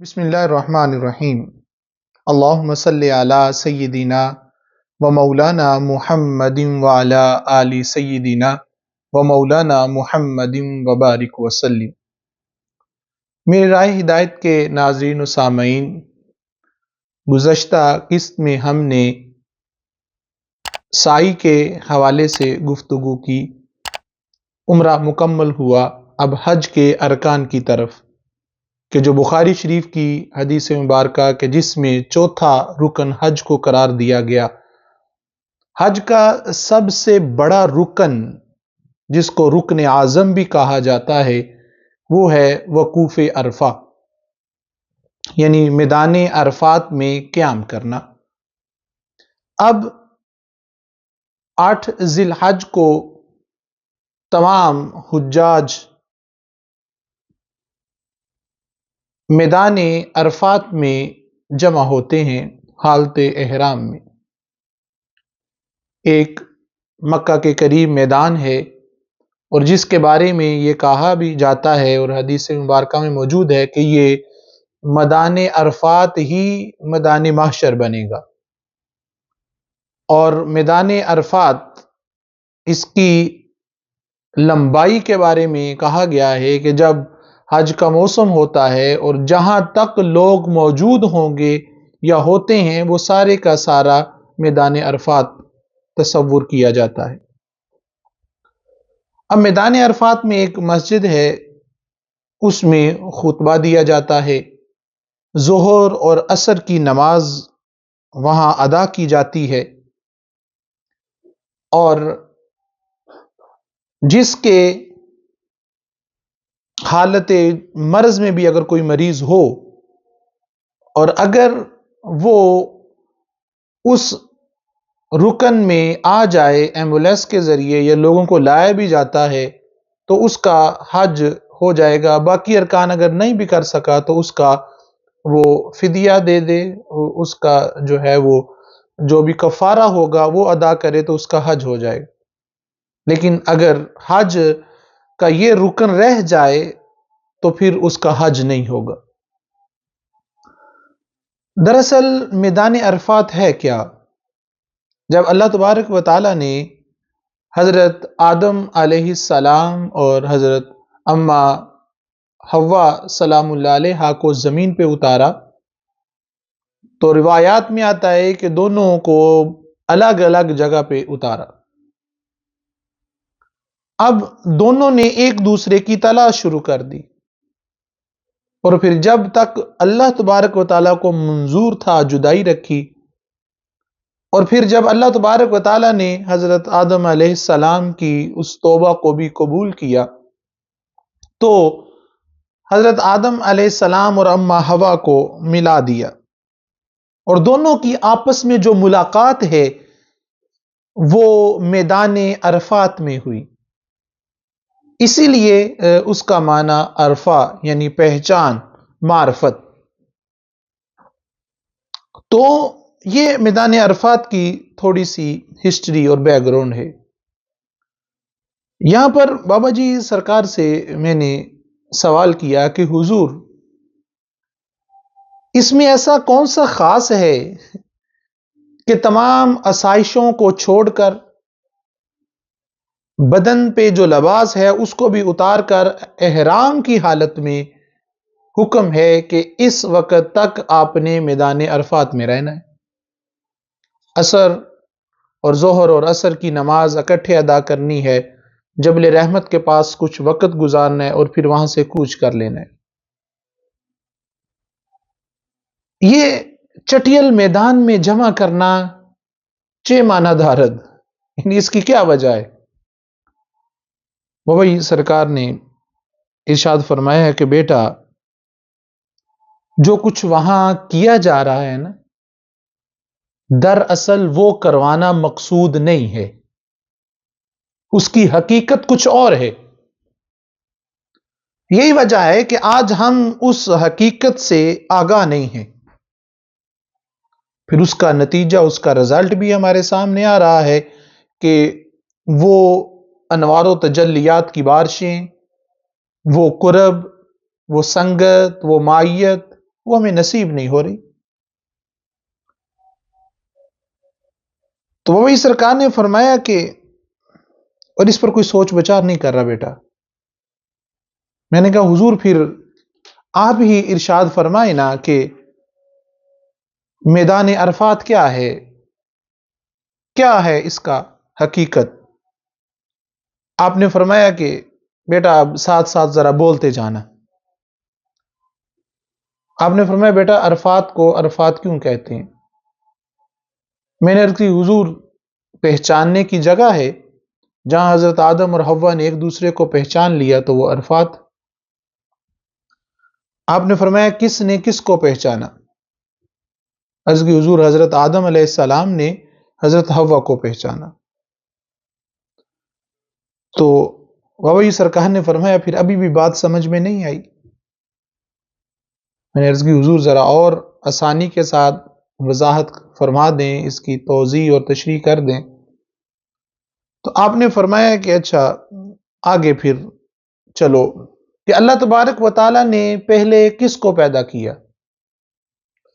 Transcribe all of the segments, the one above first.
بسم اللہ الرحمن الرحیم۔ اللہم صلی علی سیدنا و مولانا محمد وعلی آل سیدنا و مولانا محمد وبارک وسلم۔ میرے رائے ہدایت کے ناظرین و سامعین، گزشتہ قسط میں ہم نے سعی کے حوالے سے گفتگو کی، عمرہ مکمل ہوا، اب حج کے ارکان کی طرف کہ جو بخاری شریف کی حدیث مبارکہ کہ جس میں چوتھا رکن حج کو قرار دیا گیا۔ حج کا سب سے بڑا رکن، جس کو رکن اعظم بھی کہا جاتا ہے، وہ ہے وقوف عرفہ، یعنی میدان عرفات میں قیام کرنا۔ اب 8 ذی الحج کو تمام حجاج میدان عرفات میں جمع ہوتے ہیں حالت احرام میں۔ ایک مکہ کے قریب میدان ہے اور جس کے بارے میں یہ کہا بھی جاتا ہے اور حدیث مبارکہ میں موجود ہے کہ یہ میدان عرفات ہی میدان محشر بنے گا۔ اور میدان عرفات، اس کی لمبائی کے بارے میں کہا گیا ہے کہ جب حج کا موسم ہوتا ہے اور جہاں تک لوگ موجود ہوں گے یا ہوتے ہیں وہ سارے کا سارا میدان عرفات تصور کیا جاتا ہے۔ اب میدان عرفات میں ایک مسجد ہے، اس میں خطبہ دیا جاتا ہے، ظہر اور عصر کی نماز وہاں ادا کی جاتی ہے، اور جس کے حالت مرض میں بھی اگر کوئی مریض ہو اور اگر وہ اس رکن میں آ جائے ایمبولینس کے ذریعے یا لوگوں کو لایا بھی جاتا ہے تو اس کا حج ہو جائے گا۔ باقی ارکان اگر نہیں بھی کر سکا تو اس کا وہ فدیہ دے دے، اس کا جو ہے وہ جو بھی کفارہ ہوگا وہ ادا کرے تو اس کا حج ہو جائے گا۔ لیکن اگر حج کا یہ رکن رہ جائے تو پھر اس کا حج نہیں ہوگا۔ دراصل میدان عرفات ہے کیا؟ جب اللہ تبارک و تعالیٰ نے حضرت آدم علیہ السلام اور حضرت اما حوا سلام اللہ علیہا کو زمین پہ اتارا تو روایات میں آتا ہے کہ دونوں کو الگ الگ جگہ پہ اتارا۔ اب دونوں نے ایک دوسرے کی تلاش شروع کر دی، اور پھر جب تک اللہ تبارک و تعالیٰ کو منظور تھا جدائی رکھی، اور پھر جب اللہ تبارک و تعالیٰ نے حضرت آدم علیہ السلام کی اس توبہ کو بھی قبول کیا تو حضرت آدم علیہ السلام اور اما حوا کو ملا دیا، اور دونوں کی آپس میں جو ملاقات ہے وہ میدان عرفات میں ہوئی۔ اسی لیے اس کا معنی عرفہ یعنی پہچان، معرفت۔ تو یہ میدان عرفات کی تھوڑی سی ہسٹری اور بیک گراؤنڈ ہے۔ یہاں پر بابا جی سرکار سے میں نے سوال کیا کہ حضور، اس میں ایسا کون سا خاص ہے کہ تمام آسائشوں کو چھوڑ کر بدن پہ جو لباس ہے اس کو بھی اتار کر احرام کی حالت میں حکم ہے کہ اس وقت تک آپ نے میدان عرفات میں رہنا ہے، عصر اور ظہر اور عصر کی نماز اکٹھے ادا کرنی ہے، جبل رحمت کے پاس کچھ وقت گزارنا ہے اور پھر وہاں سے کوچ کر لینا ہے۔ یہ چٹیل میدان میں جمع کرنا چے مانا دھارد، یعنی اس کی کیا وجہ ہے؟ بابا جی سرکار نے ارشاد فرمایا ہے کہ بیٹا، جو کچھ وہاں کیا جا رہا ہے نا، دراصل وہ کروانا مقصود نہیں ہے، اس کی حقیقت کچھ اور ہے۔ یہی وجہ ہے کہ آج ہم اس حقیقت سے آگاہ نہیں ہیں، پھر اس کا نتیجہ، اس کا رزلٹ بھی ہمارے سامنے آ رہا ہے کہ وہ انوار و تجلیات کی بارشیں، وہ قرب، وہ سنگت، وہ معیت، وہ ہمیں نصیب نہیں ہو رہی۔ تو وہی سرکار نے فرمایا کہ اور اس پر کوئی سوچ بچار نہیں کر رہا بیٹا۔ میں نے کہا حضور پھر آپ ہی ارشاد فرمائے نا کہ میدان عرفات کیا ہے، کیا ہے اس کا حقیقت؟ آپ نے فرمایا کہ بیٹا اب ساتھ ساتھ ذرا بولتے جانا۔ آپ نے فرمایا بیٹا عرفات کو عرفات کیوں کہتے ہیں؟ میں نے عرض کی حضور پہچاننے کی جگہ ہے، جہاں حضرت آدم اور حوا نے ایک دوسرے کو پہچان لیا تو وہ عرفات۔ آپ نے فرمایا کس نے کس کو پہچانا؟ عرض کی حضور حضرت آدم علیہ السلام نے حضرت حوا کو پہچانا۔ تو وہی سرکار نے فرمایا پھر ابھی بھی بات سمجھ میں نہیں آئی۔ میں نے عرض کی حضور ذرا اور آسانی کے ساتھ وضاحت فرما دیں، اس کی توضیح اور تشریح کر دیں۔ تو آپ نے فرمایا کہ اچھا آگے پھر چلو کہ اللہ تبارک و تعالیٰ نے پہلے کس کو پیدا کیا،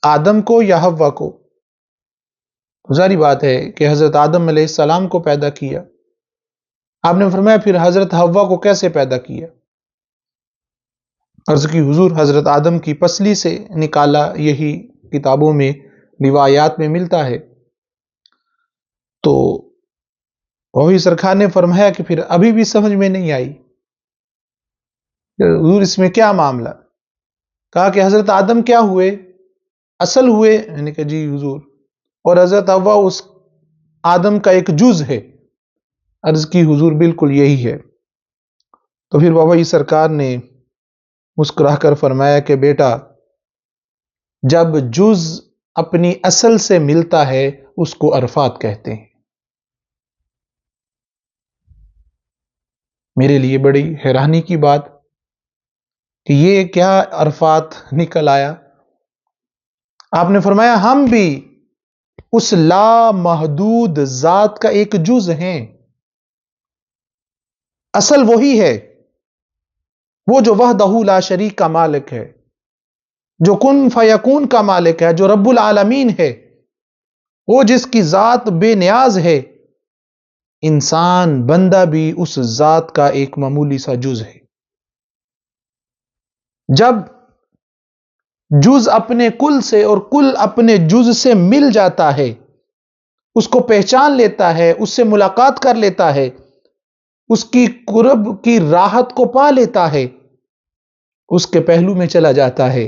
آدم کو یا حوا کو؟ ظاہری بات ہے کہ حضرت آدم علیہ السلام کو پیدا کیا۔ آپ نے فرمایا پھر حضرت حوا کو کیسے پیدا کیا؟ عرض کی حضور حضرت آدم کی پسلی سے نکالا، یہی کتابوں میں روایات میں ملتا ہے۔ تو وہی سرکار نے فرمایا کہ پھر ابھی بھی سمجھ میں نہیں آئی حضور اس میں کیا معاملہ؟ کہا کہ حضرت آدم کیا ہوئے؟ اصل ہوئے؟ میں نے کہا جی حضور، اور حضرت حوا اس آدم کا ایک جز ہے۔ عرض کی حضور بالکل یہی ہے۔ تو پھر بابا سرکار نے مسکرا کر فرمایا کہ بیٹا جب جز اپنی اصل سے ملتا ہے اس کو عرفات کہتے ہیں۔ میرے لیے بڑی حیرانی کی بات کہ یہ کیا عرفات نکل آیا۔ آپ نے فرمایا ہم بھی اس لامحدود ذات کا ایک جز ہیں، اصل وہی ہے، وہ جو وحدہ لا شریک کا مالک ہے، جو کن فیکون کا مالک ہے، جو رب العالمین ہے، وہ جس کی ذات بے نیاز ہے۔ انسان بندہ بھی اس ذات کا ایک معمولی سا جز ہے۔ جب جز اپنے کل سے اور کل اپنے جز سے مل جاتا ہے، اس کو پہچان لیتا ہے، اس سے ملاقات کر لیتا ہے، اس کی قرب کی راحت کو پا لیتا ہے، اس کے پہلو میں چلا جاتا ہے،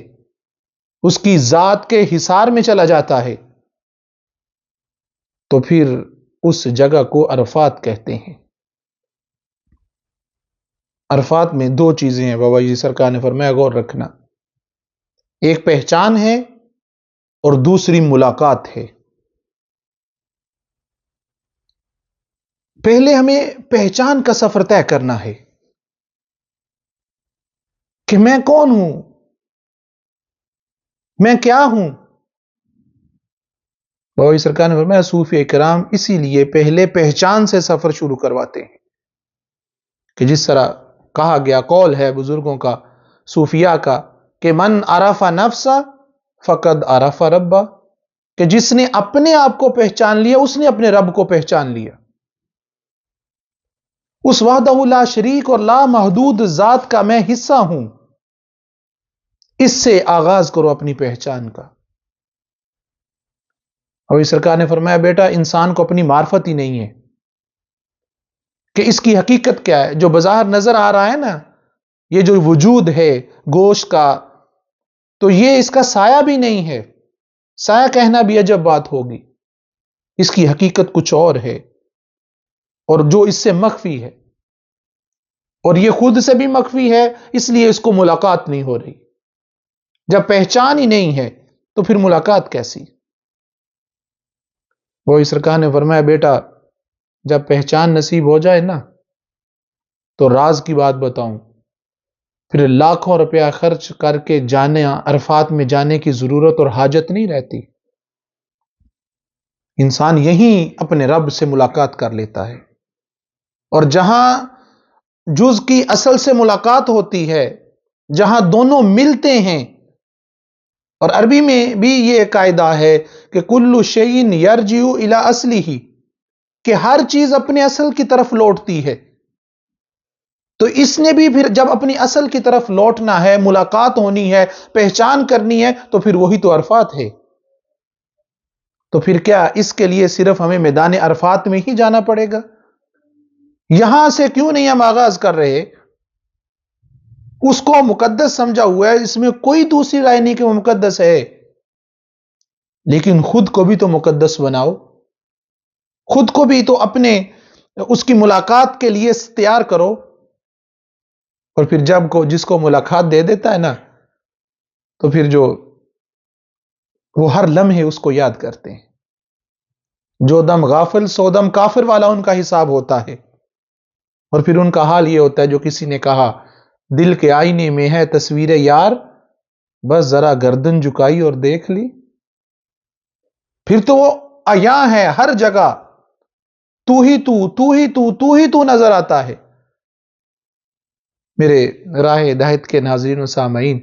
اس کی ذات کے حصار میں چلا جاتا ہے، تو پھر اس جگہ کو عرفات کہتے ہیں۔ عرفات میں دو چیزیں ہیں بابا جی سرکار نے فرمایا غور رکھنا، ایک پہچان ہے اور دوسری ملاقات ہے۔ پہلے ہمیں پہچان کا سفر طے کرنا ہے کہ میں کون ہوں، میں کیا ہوں۔ بابا سرکار نے فرمایا صوفی کرام اسی لیے پہلے پہچان سے سفر شروع کرواتے ہیں، کہ جس طرح کہا گیا قول ہے بزرگوں کا، صوفیاء کا، کہ من عرف نفسا فقد عرف ربا، کہ جس نے اپنے آپ کو پہچان لیا اس نے اپنے رب کو پہچان لیا۔ اس وحدہ لا شریک اور لا محدود ذات کا میں حصہ ہوں، اس سے آغاز کرو اپنی پہچان کا۔ اور اس سرکار نے فرمایا بیٹا انسان کو اپنی معرفت ہی نہیں ہے کہ اس کی حقیقت کیا ہے۔ جو بظاہر نظر آ رہا ہے نا، یہ جو وجود ہے گوشت کا، تو یہ اس کا سایہ بھی نہیں ہے۔ سایہ کہنا بھی عجب بات ہوگی، اس کی حقیقت کچھ اور ہے، اور جو اس سے مخفی ہے، اور یہ خود سے بھی مخفی ہے، اس لیے اس کو ملاقات نہیں ہو رہی۔ جب پہچان ہی نہیں ہے تو پھر ملاقات کیسی؟ وہ سرکار نے فرمایا بیٹا جب پہچان نصیب ہو جائے نا تو راز کی بات بتاؤں، پھر لاکھوں روپیہ خرچ کر کے جانے عرفات میں جانے کی ضرورت اور حاجت نہیں رہتی۔ انسان یہیں اپنے رب سے ملاقات کر لیتا ہے، اور جہاں جز کی اصل سے ملاقات ہوتی ہے، جہاں دونوں ملتے ہیں اور عربی میں بھی یہ قاعدہ ہے کہ کل شیء یرجع الی اصلہ، کہ ہر چیز اپنے اصل کی طرف لوٹتی ہے. تو اس نے بھی پھر جب اپنی اصل کی طرف لوٹنا ہے، ملاقات ہونی ہے، پہچان کرنی ہے، تو پھر وہی تو عرفات ہے. تو پھر کیا اس کے لیے صرف ہمیں میدان عرفات میں ہی جانا پڑے گا؟ یہاں سے کیوں نہیں ہم آغاز کر رہے؟ اس کو مقدس سمجھا ہوا ہے، اس میں کوئی دوسری رائے نہیں کہ وہ مقدس ہے، لیکن خود کو بھی تو مقدس بناؤ، خود کو بھی تو اپنے اس کی ملاقات کے لیے تیار کرو. اور پھر جب جس کو ملاقات دے دیتا ہے نا، تو پھر وہ ہر لمحے اس کو یاد کرتے ہیں. جو دم غافل سو دم کافر والا ان کا حساب ہوتا ہے. اور پھر ان کا حال یہ ہوتا ہے جو کسی نے کہا، دل کے آئینے میں ہے تصویر یار، بس ذرا گردن جھکائی اور دیکھ لی. پھر تو وہ عیاں ہے ہر جگہ، تو ہی تو، تو ہی تو، تو ہی تو نظر آتا ہے. میرے راہ ہدایت کے ناظرین و سامعین،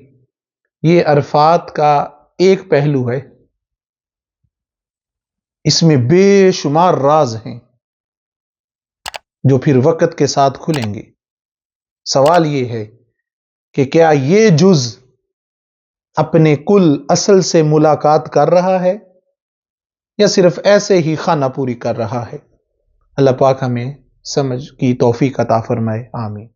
یہ عرفات کا ایک پہلو ہے، اس میں بے شمار راز ہیں جو پھر وقت کے ساتھ کھلیں گے. سوال یہ ہے کہ کیا یہ جز اپنے کل اصل سے ملاقات کر رہا ہے یا صرف ایسے ہی خانہ پوری کر رہا ہے؟ اللہ پاک ہمیں سمجھ کی توفیق عطا فرمائے، آمین.